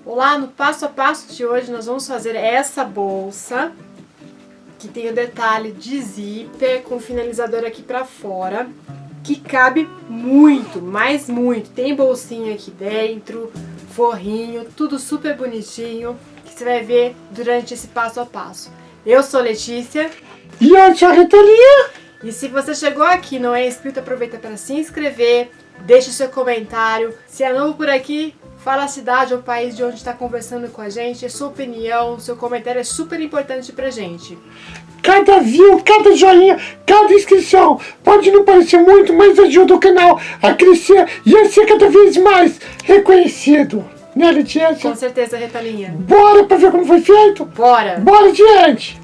Olá, no passo a passo de hoje nós vamos fazer essa bolsa que tem o detalhe de zíper com finalizador aqui pra fora, que cabe muito, mas muito. Tem bolsinha aqui dentro, forrinho, tudo super bonitinho, que você vai ver durante esse passo a passo. Eu sou Letícia. E eu sou a Ritalia. E se você chegou aqui e não é inscrito, aproveita para se inscrever, deixa o seu comentário. Se é novo por aqui, fala a cidade ou país de onde está conversando com a gente, a sua opinião, seu comentário é super importante pra gente. Cada view, cada joinha, cada inscrição pode não parecer muito, mas ajuda o canal a crescer e a ser cada vez mais reconhecido. Né, Letícia? Com certeza, Retalinha. Bora pra ver como foi feito? Bora! Bora, gente!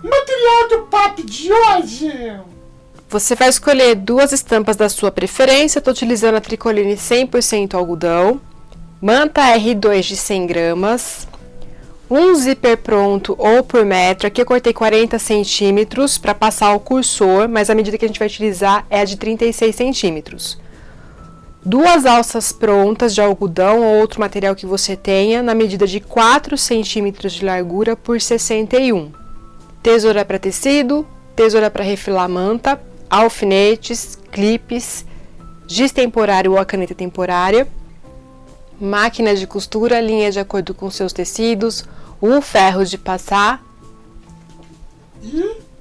Material do papo de hoje! Você vai escolher duas estampas da sua preferência. Estou utilizando a Tricoline 100% algodão, manta R2 de 100 gramas, um zíper pronto ou por metro. Aqui eu cortei 40 centímetros para passar o cursor, mas a medida que a gente vai utilizar é a de 36 centímetros. Duas alças prontas de algodão ou outro material que você tenha, na medida de 4 centímetros de largura por 61. Tesoura para tecido, tesoura para refilar a manta, alfinetes, clipes, giz temporário ou a caneta temporária, máquina de costura, linha de acordo com seus tecidos, um ferro de passar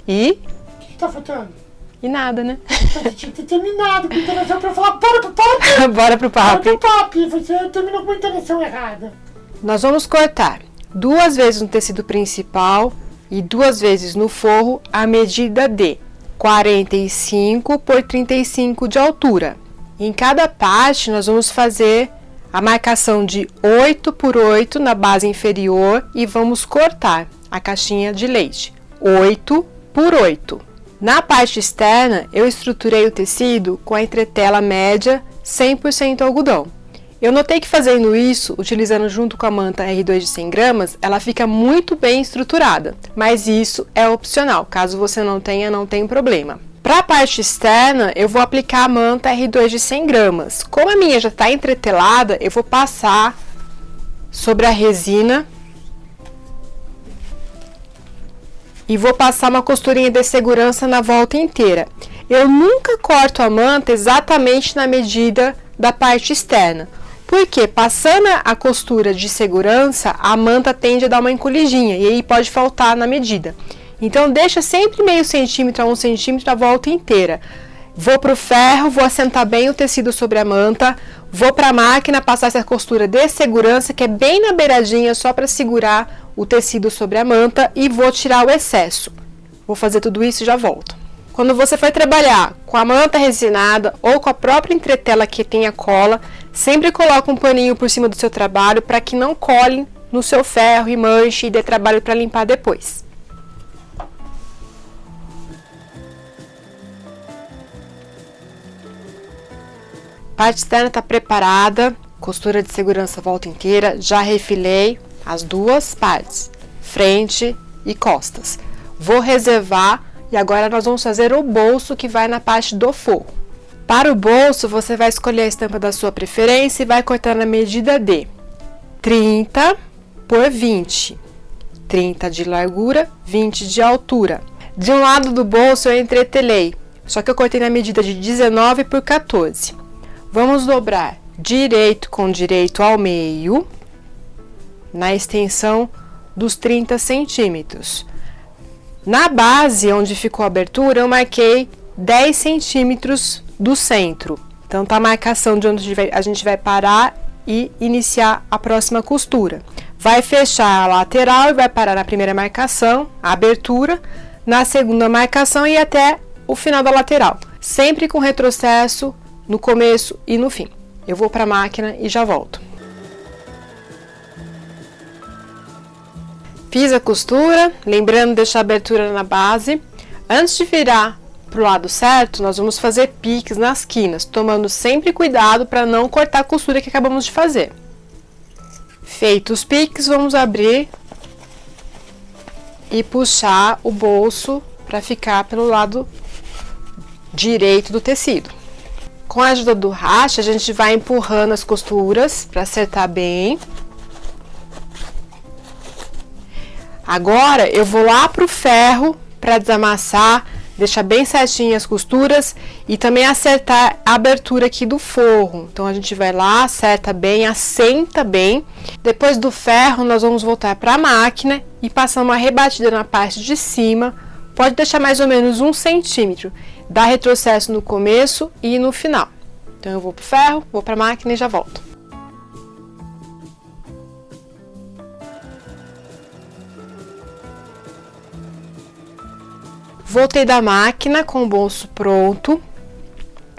e O que tá faltando? e nada, né? Tinha que ter terminado com a interação pra falar bora pro papo! Bora pro Bora papo. pro papo! Você terminou com uma interação errada. Nós vamos cortar 2 vezes no tecido principal e 2 vezes no forro a medida de 45 por 35 de altura. Em cada parte nós vamos fazer a marcação de 8 por 8 na base inferior e vamos cortar a caixinha de leite, 8 por 8. Na parte externa eu estruturei o tecido com a entretela média 100% algodão. Eu notei que fazendo isso, utilizando junto com a manta R2 de 100 gramas, ela fica muito bem estruturada, mas isso é opcional, caso você não tenha, não tem problema. Para a parte externa, eu vou aplicar a manta R2 de 100 gramas. Como a minha já está entretelada, eu vou passar sobre a resina e vou passar uma costurinha de segurança na volta inteira. Eu nunca corto a manta exatamente na medida da parte externa, porque passando a costura de segurança, a manta tende a dar uma encolhidinha e aí pode faltar na medida. Então deixa sempre meio centímetro a 1 centímetro a volta inteira. Vou para o ferro, vou assentar bem o tecido sobre a manta, vou para a máquina passar essa costura de segurança, que é bem na beiradinha, só para segurar o tecido sobre a manta, e vou tirar o excesso. Vou fazer tudo isso e já volto. Quando você for trabalhar com a manta resinada ou com a própria entretela que tenha cola, sempre coloque um paninho por cima do seu trabalho para que não cole no seu ferro e manche e dê trabalho para limpar depois. A parte externa está preparada, costura de segurança volta inteira, já refilei as duas partes, frente e costas. Vou reservar e agora nós vamos fazer o bolso que vai na parte do forro. Para o bolso, você vai escolher a estampa da sua preferência e vai cortar na medida de 30 por 20. 30 de largura, 20 de altura. De um lado do bolso eu entretelei, só que eu cortei na medida de 19 por 14. Vamos dobrar direito com direito ao meio, na extensão dos 30 centímetros. Na base, onde ficou a abertura, eu marquei 10 centímetros do centro. Então, tá a marcação de onde a gente vai parar e iniciar a próxima costura. Vai fechar a lateral e vai parar na primeira marcação, a abertura, na segunda marcação e até o final da lateral. Sempre com retrocesso no começo e no fim. Eu vou para a máquina e já volto. Fiz a costura, lembrando de deixar a abertura na base. Antes de virar para o lado certo, nós vamos fazer piques nas quinas, tomando sempre cuidado para não cortar a costura que acabamos de fazer. Feitos os piques, vamos abrir e puxar o bolso para ficar pelo lado direito do tecido. Com a ajuda do racha, a gente vai empurrando as costuras para acertar bem. Agora, eu vou lá pro ferro para desamassar, deixar bem certinho as costuras e também acertar a abertura aqui do forro. Então, a gente vai lá, acerta bem, assenta bem. Depois do ferro, nós vamos voltar para a máquina e passar uma rebatida na parte de cima. Pode deixar mais ou menos 1 centímetro. Dá retrocesso no começo e no final. Então, eu vou pro ferro, vou para a máquina e já volto. Voltei da máquina com o bolso pronto,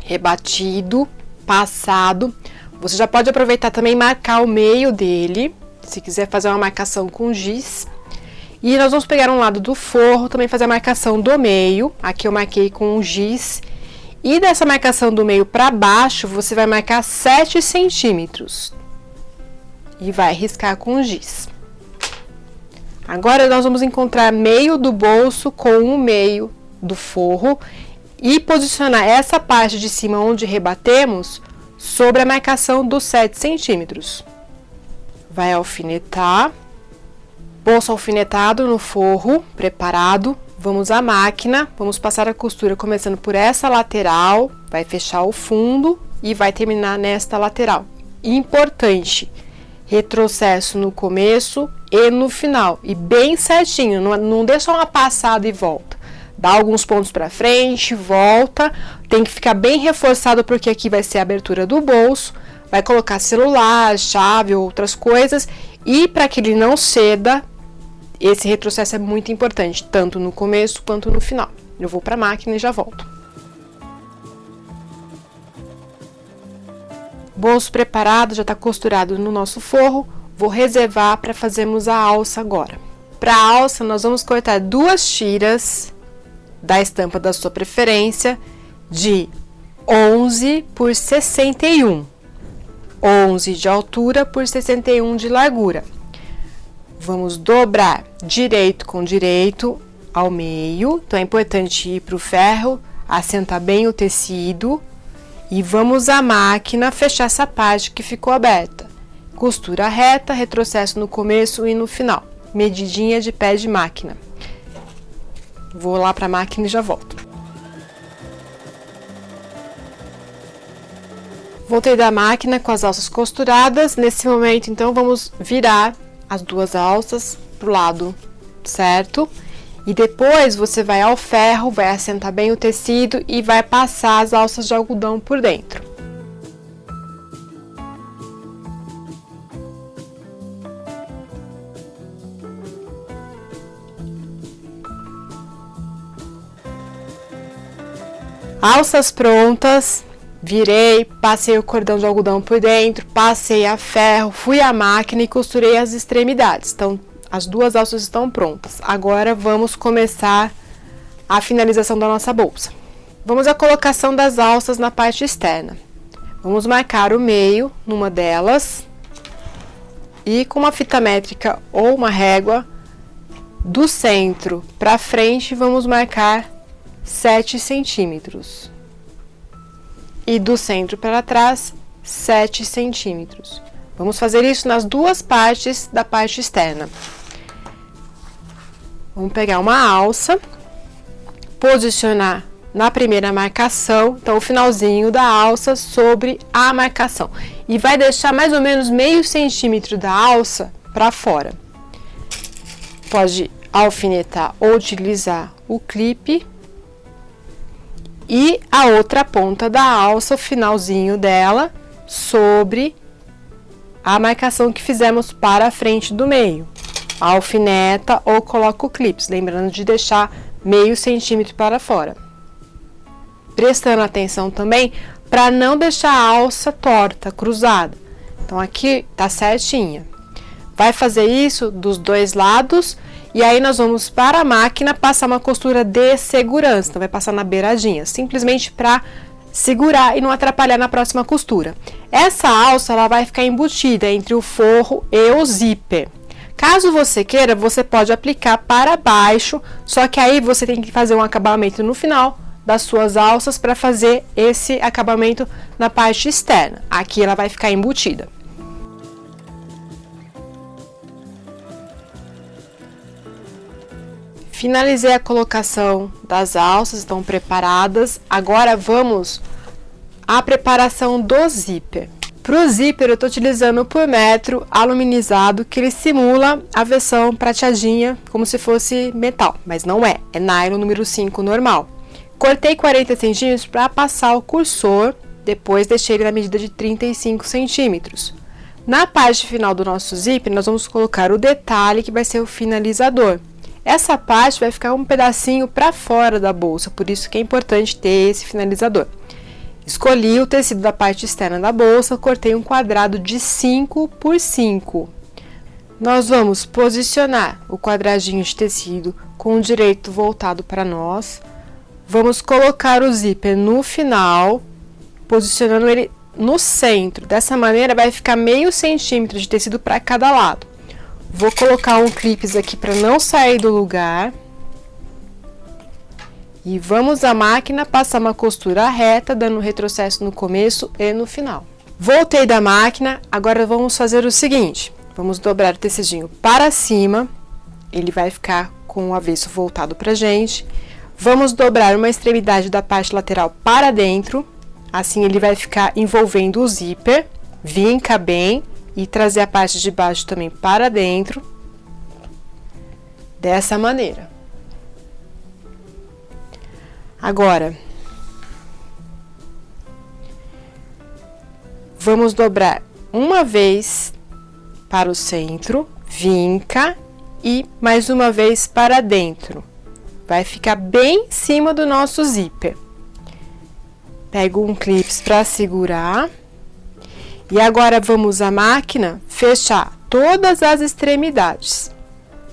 rebatido, passado. Você já pode aproveitar também e marcar o meio dele, se quiser fazer uma marcação com giz. E nós vamos pegar um lado do forro, também fazer a marcação do meio. Aqui eu marquei com um giz. E dessa marcação do meio para baixo, você vai marcar 7 centímetros. E vai riscar com giz. Agora, nós vamos encontrar meio do bolso com o meio do forro e posicionar essa parte de cima onde rebatemos sobre a marcação dos 7 centímetros. Vai alfinetar. Bolso alfinetado no forro, preparado. Vamos à máquina, vamos passar a costura começando por essa lateral, vai fechar o fundo e vai terminar nesta lateral. Importante, retrocesso no começo e no final, e bem certinho, não deixa uma passada e volta. Dá alguns pontos para frente, volta, tem que ficar bem reforçado porque aqui vai ser a abertura do bolso, vai colocar celular, chave ou outras coisas, e para que ele não ceda, esse retrocesso é muito importante, tanto no começo quanto no final. Eu vou para a máquina e já volto. Bolso preparado, já está costurado no nosso forro. Vou reservar para fazermos a alça agora. Para a alça, nós vamos cortar 2 tiras da estampa da sua preferência de 11 por 61. 11 de altura por 61 de largura. Vamos dobrar direito com direito ao meio. Então, é importante ir para o ferro, assentar bem o tecido. E vamos à máquina fechar essa parte que ficou aberta. Costura reta, retrocesso no começo e no final. Medidinha de pé de máquina. Vou lá para a máquina e já volto. Voltei da máquina com as alças costuradas. Nesse momento, então, vamos virar as 2 alças pro lado certo. E depois você vai ao ferro, vai assentar bem o tecido e vai passar as alças de algodão por dentro. Alças prontas, virei, passei o cordão de algodão por dentro, passei a ferro, fui à máquina e costurei as extremidades. Então, as 2 alças estão prontas. Agora, vamos começar a finalização da nossa bolsa. Vamos à colocação das alças na parte externa. Vamos marcar o meio numa delas e com uma fita métrica ou uma régua, do centro para frente, vamos marcar 7 centímetros. E do centro para trás, 7 centímetros. Vamos fazer isso nas 2 partes da parte externa. Vamos pegar uma alça, posicionar na primeira marcação, então o finalzinho da alça sobre a marcação. E vai deixar mais ou menos meio centímetro da alça para fora. Pode alfinetar ou utilizar o clipe. E a outra ponta da alça, o finalzinho dela, sobre a marcação que fizemos para a frente do meio. Alfineta ou coloca o clipe, lembrando de deixar meio centímetro para fora. Prestando atenção também para não deixar a alça torta, cruzada. Então, aqui tá certinha. Vai fazer isso dos 2 lados e aí nós vamos para a máquina passar uma costura de segurança. Então, vai passar na beiradinha, simplesmente para segurar e não atrapalhar na próxima costura. Essa alça ela vai ficar embutida entre o forro e o zíper. Caso você queira, você pode aplicar para baixo, só que aí você tem que fazer um acabamento no final, das suas alças para fazer esse acabamento na parte externa. Aqui ela vai ficar embutida. Finalizei a colocação das alças, estão preparadas. Agora vamos à preparação do zíper. Para o zíper eu estou utilizando o por metro aluminizado, que ele simula a versão prateadinha, como se fosse metal, mas não é, é nylon número 5 normal. Cortei 40 centímetros para passar o cursor, depois deixei ele na medida de 35 centímetros. Na parte final do nosso zíper nós vamos colocar o detalhe, que vai ser o finalizador. Essa parte vai ficar um pedacinho para fora da bolsa, por isso que é importante ter esse finalizador. Escolhi o tecido da parte externa da bolsa, cortei um quadrado de 5 por 5. Nós vamos posicionar o quadradinho de tecido com o direito voltado para nós. Vamos colocar o zíper no final, posicionando ele no centro. Dessa maneira vai ficar meio centímetro de tecido para cada lado. Vou colocar um clips aqui para não sair do lugar. E vamos à máquina passar uma costura reta, dando retrocesso no começo e no final. Voltei da máquina, agora vamos fazer o seguinte. Vamos dobrar o tecidinho para cima, ele vai ficar com o avesso voltado pra gente. Vamos dobrar uma extremidade da parte lateral para dentro, assim ele vai ficar envolvendo o zíper, vinca bem. E trazer a parte de baixo também para dentro, dessa maneira. Agora, vamos dobrar uma vez para o centro, vinca e mais uma vez para dentro. Vai ficar bem em cima do nosso zíper. Pego um clips para segurar. E agora vamos à máquina fechar todas as extremidades,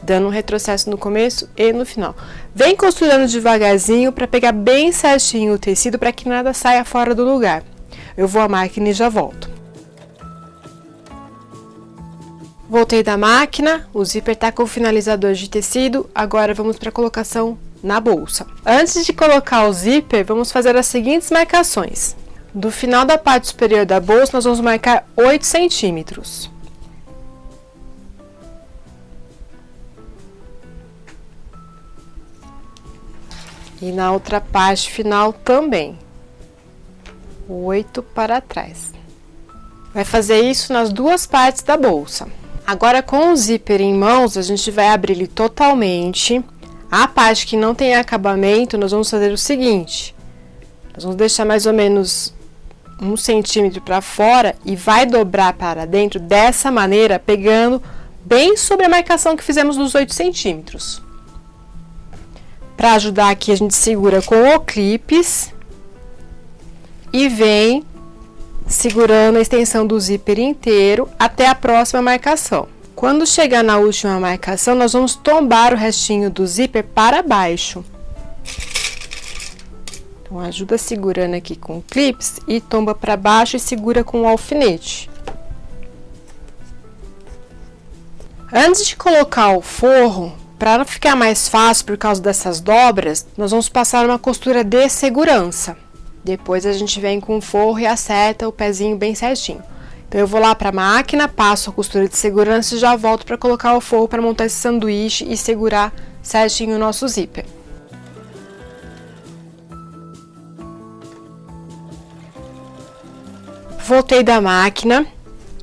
dando um retrocesso no começo e no final. Vem costurando devagarzinho para pegar bem certinho o tecido, para que nada saia fora do lugar. Eu vou à máquina e já volto. Voltei da máquina, o zíper está com o finalizador de tecido, agora vamos para a colocação na bolsa. Antes de colocar o zíper, vamos fazer as seguintes marcações. Do final da parte superior da bolsa, nós vamos marcar 8 centímetros. E na outra parte final também. 8 para trás. Vai fazer isso nas duas partes da bolsa. Agora, com o zíper em mãos, a gente vai abrir ele totalmente. A parte que não tem acabamento, nós vamos fazer o seguinte. Nós vamos deixar mais ou menos 1 centímetro para fora e vai dobrar para dentro dessa maneira, pegando bem sobre a marcação que fizemos dos 8 centímetros. Para ajudar aqui, a gente segura com o clips e vem segurando a extensão do zíper inteiro até a próxima marcação. Quando chegar na última marcação, nós vamos tombar o restinho do zíper para baixo. Então, ajuda segurando aqui com o clips e tomba para baixo e segura com o alfinete. Antes de colocar o forro, para ficar mais fácil por causa dessas dobras, nós vamos passar uma costura de segurança. Depois a gente vem com o forro e acerta o pezinho bem certinho. Então eu vou lá para a máquina, passo a costura de segurança e já volto para colocar o forro para montar esse sanduíche e segurar certinho o nosso zíper. Voltei da máquina.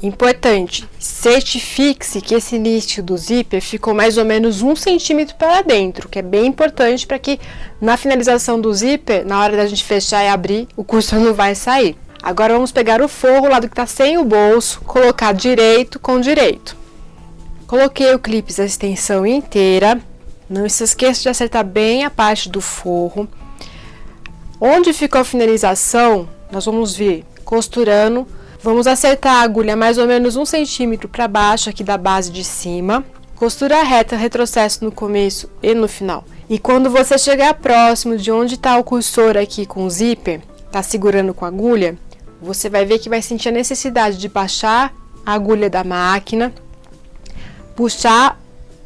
Importante, certifique-se que esse início do zíper ficou mais ou menos 1 centímetro para dentro, que é bem importante para que na finalização do zíper, na hora da gente fechar e abrir, o cursor não vai sair. Agora vamos pegar o forro, o lado que está sem o bolso, colocar direito com direito. Coloquei o clips da extensão inteira, não se esqueça de acertar bem a parte do forro. Onde ficou a finalização, nós vamos vir costurando. Vamos acertar a agulha mais ou menos 1 centímetro para baixo aqui da base de cima. Costura reta, retrocesso no começo e no final. E quando você chegar próximo de onde está o cursor aqui com o zíper, tá segurando com a agulha, você vai ver que vai sentir a necessidade de baixar a agulha da máquina, puxar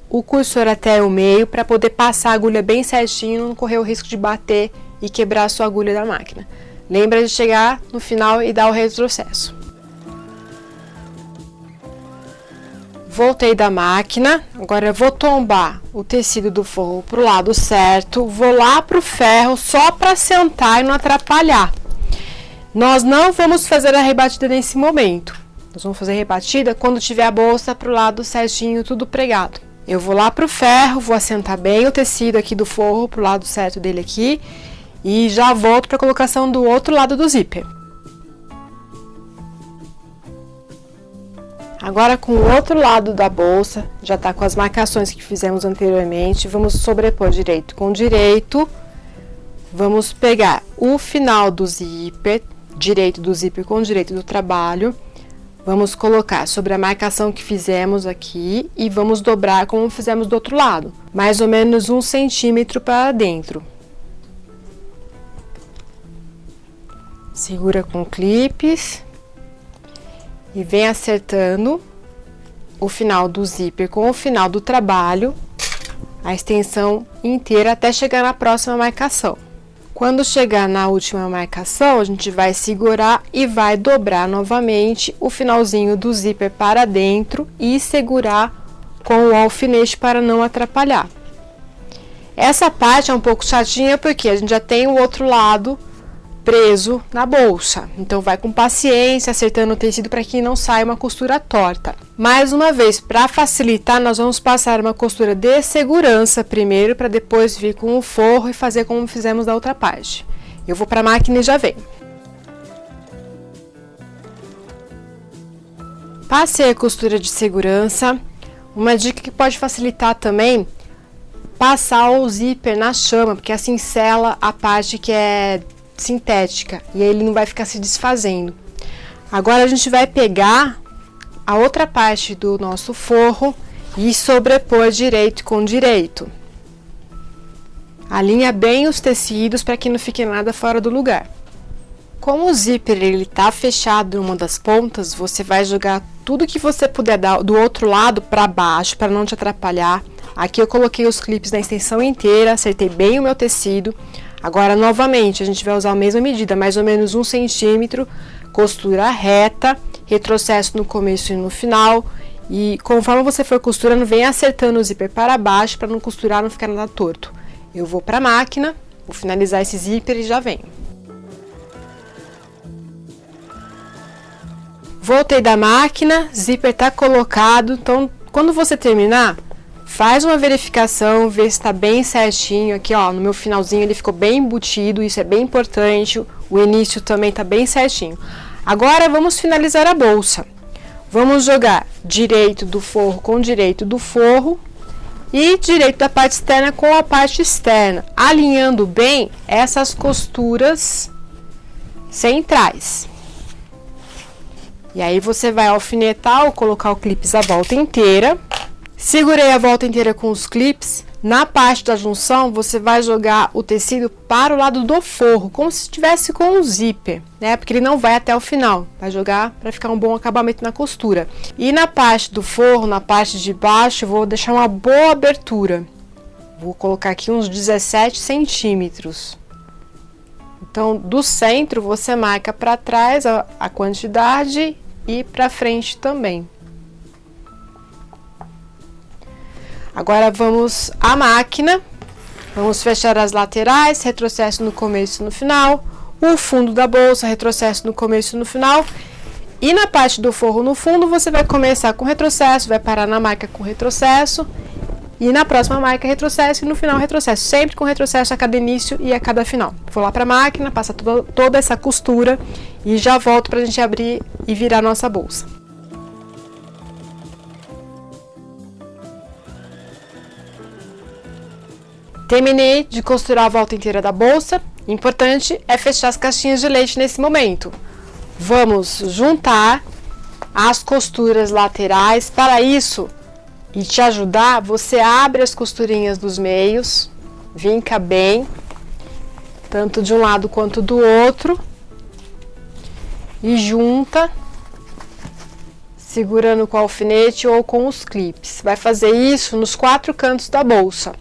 o cursor até o meio para poder passar a agulha bem certinho, não correr o risco de bater e quebrar a sua agulha da máquina. Lembra de chegar no final e dar o retrocesso. Voltei da máquina, agora eu vou tombar o tecido do forro para o lado certo, vou lá para o ferro só para sentar e não atrapalhar. Nós não vamos fazer a rebatida nesse momento, nós vamos fazer a rebatida quando tiver a bolsa para o lado certinho, tudo pregado. Eu vou lá para o ferro, vou assentar bem o tecido aqui do forro para o lado certo dele aqui e já volto para a colocação do outro lado do zíper. Agora, com o outro lado da bolsa, já está com as marcações que fizemos anteriormente, vamos sobrepor direito com direito, vamos pegar o final do zíper, direito do zíper com direito do trabalho, vamos colocar sobre a marcação que fizemos aqui e vamos dobrar como fizemos do outro lado, mais ou menos 1 centímetro para dentro. Segura com clipes. E vem acertando o final do zíper com o final do trabalho, a extensão inteira até chegar na próxima marcação. Quando chegar na última marcação, a gente vai segurar e vai dobrar novamente o finalzinho do zíper para dentro e segurar com o alfinete para não atrapalhar. Essa parte é um pouco chatinha porque a gente já tem o outro lado preso na bolsa, então vai com paciência acertando o tecido para que não saia uma costura torta. Mais uma vez, para facilitar, nós vamos passar uma costura de segurança primeiro para depois vir com o forro e fazer como fizemos da outra parte. Eu vou para a máquina e já venho. Passei a costura de segurança. Uma dica que pode facilitar também, passar o zíper na chama, porque assim sela a parte que é sintética e aí ele não vai ficar se desfazendo. Agora a gente vai pegar a outra parte do nosso forro e sobrepor direito com direito. Alinha bem os tecidos para que não fique nada fora do lugar. Como o zíper ele tá fechado em uma das pontas, você vai jogar tudo que você puder dar do outro lado para baixo para não te atrapalhar. Aqui eu coloquei os clipes na extensão inteira, acertei bem o meu tecido. Agora, novamente, a gente vai usar a mesma medida, mais ou menos 1 centímetro, costura reta, retrocesso no começo e no final. E conforme você for costurando, vem acertando o zíper para baixo, para não costurar, não ficar nada torto. Eu vou para a máquina, vou finalizar esse zíper e já venho. Voltei da máquina, zíper tá colocado, então quando você terminar, faz uma verificação, vê se está bem certinho. Aqui, ó, no meu finalzinho ele ficou bem embutido, isso é bem importante. O início também está bem certinho. Agora vamos finalizar a bolsa. Vamos jogar direito do forro com direito do forro e direito da parte externa com a parte externa, alinhando bem essas costuras centrais. E aí você vai alfinetar ou colocar o clips a volta inteira. Segurei a volta inteira com os clips. Na parte da junção, você vai jogar o tecido para o lado do forro, como se estivesse com um zíper, né? Porque ele não vai até o final. Vai jogar para ficar um bom acabamento na costura. E na parte do forro, na parte de baixo, eu vou deixar uma boa abertura. Vou colocar aqui uns 17 centímetros. Então, do centro, você marca para trás a quantidade e para frente também. Agora vamos à máquina, vamos fechar as laterais, retrocesso no começo e no final, o fundo da bolsa, retrocesso no começo e no final, e na parte do forro no fundo você vai começar com retrocesso, vai parar na marca com retrocesso, e na próxima marca retrocesso e no final retrocesso, sempre com retrocesso a cada início e a cada final. Vou lá para a máquina, passa toda essa costura e já volto para a gente abrir e virar nossa bolsa. Terminei de costurar a volta inteira da bolsa. Importante é fechar as caixinhas de leite nesse momento. Vamos juntar as costuras laterais. Para isso, e te ajudar, você abre as costurinhas dos meios, vinca bem, tanto de um lado quanto do outro, e junta, segurando com o alfinete ou com os clipes. Vai fazer isso nos 4 cantos da bolsa.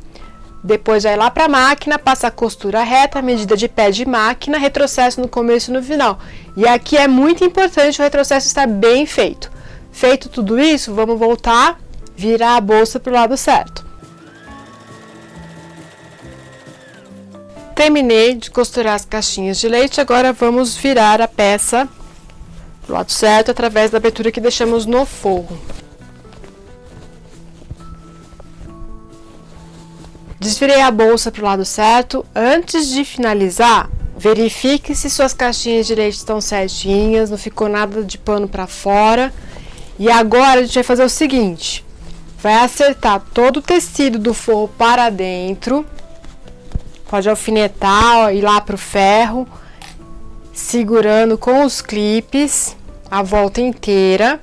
Depois vai lá para a máquina, passa a costura reta, medida de pé de máquina, retrocesso no começo e no final. E aqui é muito importante o retrocesso estar bem feito. Feito tudo isso, vamos voltar, virar a bolsa para o lado certo. Terminei de costurar as caixinhas de leite, agora vamos virar a peça para o lado certo através da abertura que deixamos no forro. Desvirei a bolsa para o lado certo. Antes de finalizar, verifique se suas caixinhas de leite estão certinhas, não ficou nada de pano para fora. E agora a gente vai fazer o seguinte, vai acertar todo o tecido do forro para dentro, pode alfinetar, ó, ir lá para o ferro, segurando com os clipes a volta inteira.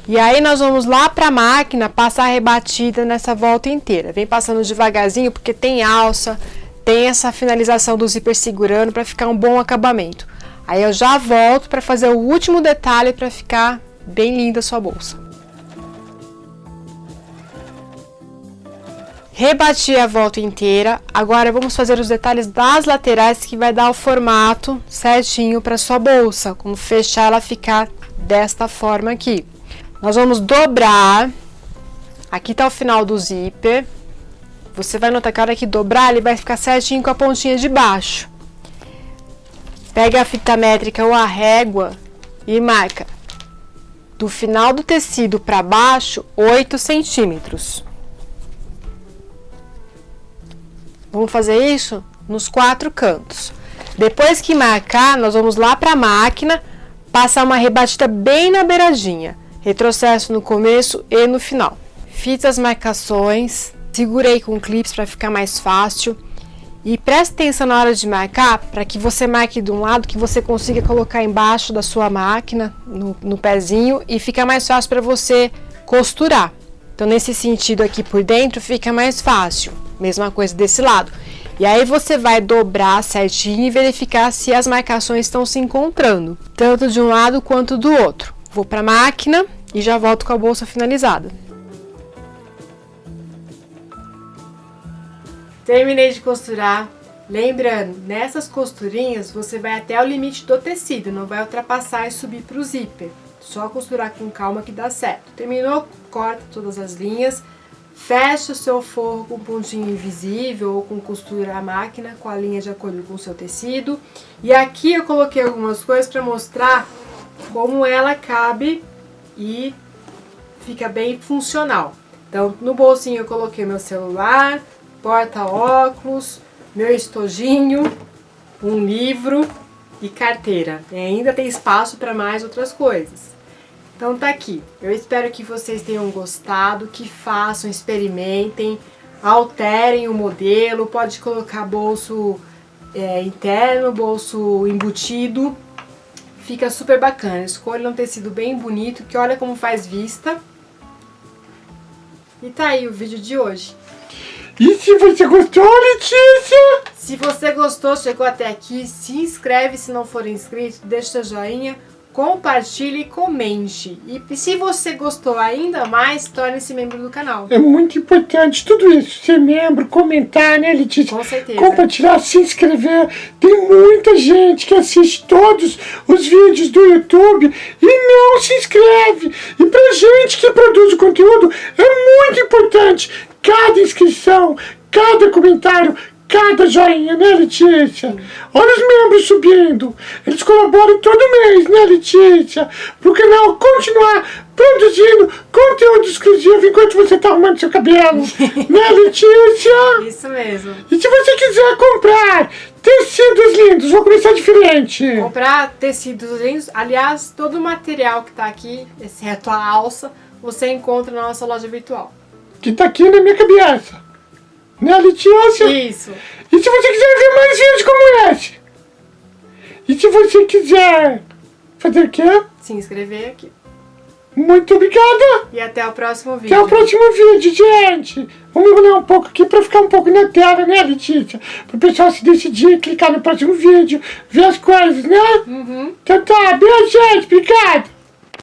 E aí nós vamos lá para a máquina passar a rebatida nessa volta inteira. Vem passando devagarzinho porque tem alça, tem essa finalização do zíper segurando para ficar um bom acabamento. Aí eu já volto para fazer o último detalhe para ficar bem linda a sua bolsa. Rebati a volta inteira. Agora vamos fazer os detalhes das laterais que vai dar o formato certinho para sua bolsa. Como fechar ela ficar desta forma aqui. Nós vamos dobrar, aqui tá o final do zíper, você vai notar que a hora que dobrar ele vai ficar certinho com a pontinha de baixo. Pega a fita métrica ou a régua e marca do final do tecido para baixo 8 centímetros. Vamos fazer isso nos 4 cantos. Depois que marcar, nós vamos lá para a máquina, passar uma rebatida bem na beiradinha. Retrocesso no começo e no final. Fiz as marcações, segurei com clips para ficar mais fácil. E preste atenção na hora de marcar, para que você marque de um lado, que você consiga colocar embaixo da sua máquina, no pezinho, e fica mais fácil para você costurar. Então, nesse sentido aqui por dentro, fica mais fácil. Mesma coisa desse lado. E aí você vai dobrar certinho e verificar se as marcações estão se encontrando, tanto de um lado quanto do outro. Vou para a máquina e já volto com a bolsa finalizada. Terminei de costurar. Lembrando, nessas costurinhas você vai até o limite do tecido, não vai ultrapassar e subir para o zíper. Só costurar com calma que dá certo. Terminou, corta todas as linhas, fecha o seu forro com pontinho invisível ou com costura à máquina, com a linha de acordo com o seu tecido. E aqui eu coloquei algumas coisas para mostrar como ela cabe e fica bem funcional. Então, no bolsinho eu coloquei meu celular, porta-óculos, meu estojinho, um livro e carteira. E ainda tem espaço para mais outras coisas. Então tá aqui. Eu espero que vocês tenham gostado, que façam, experimentem, alterem o modelo. Pode colocar bolso interno, bolso embutido. Fica super bacana. Escolha um tecido bem bonito, que olha como faz vista. E tá aí o vídeo de hoje. E se você gostou, Letícia? Se você gostou, chegou até aqui, se inscreve se não for inscrito, deixa seu joinha, compartilhe e comente. E se você gostou ainda mais, torne-se membro do canal. É muito importante tudo isso, ser membro, comentar, né, Letícia? Com certeza. Compartilhar, se inscrever. Tem muita gente que assiste todos os vídeos do YouTube e não se inscreve. E pra gente que produz o conteúdo, é muito importante cada inscrição, cada comentário, cada joinha, né, Letícia? Olha os membros subindo. Eles colaboram todo mês, né, Letícia? Pro canal continuar produzindo conteúdo exclusivo enquanto você tá arrumando seu cabelo. Né, Letícia? Isso mesmo. E se você quiser comprar tecidos lindos, vou começar diferente. Comprar tecidos lindos, aliás, todo o material que tá aqui, exceto a alça, você encontra na nossa loja virtual. Que tá aqui na minha cabeça. Né, Letícia? Isso. E se você quiser ver mais vídeos como esse? E se você quiser fazer o quê? Se inscrever aqui. Muito obrigada. E até o próximo vídeo. Até o próximo vídeo, gente. Vamos enrolar um pouco aqui pra ficar um pouco na tela, né, Letícia? Pro pessoal se decidir, clicar no próximo vídeo, ver as coisas, né? Uhum. Então tá, beijo, gente. Obrigado.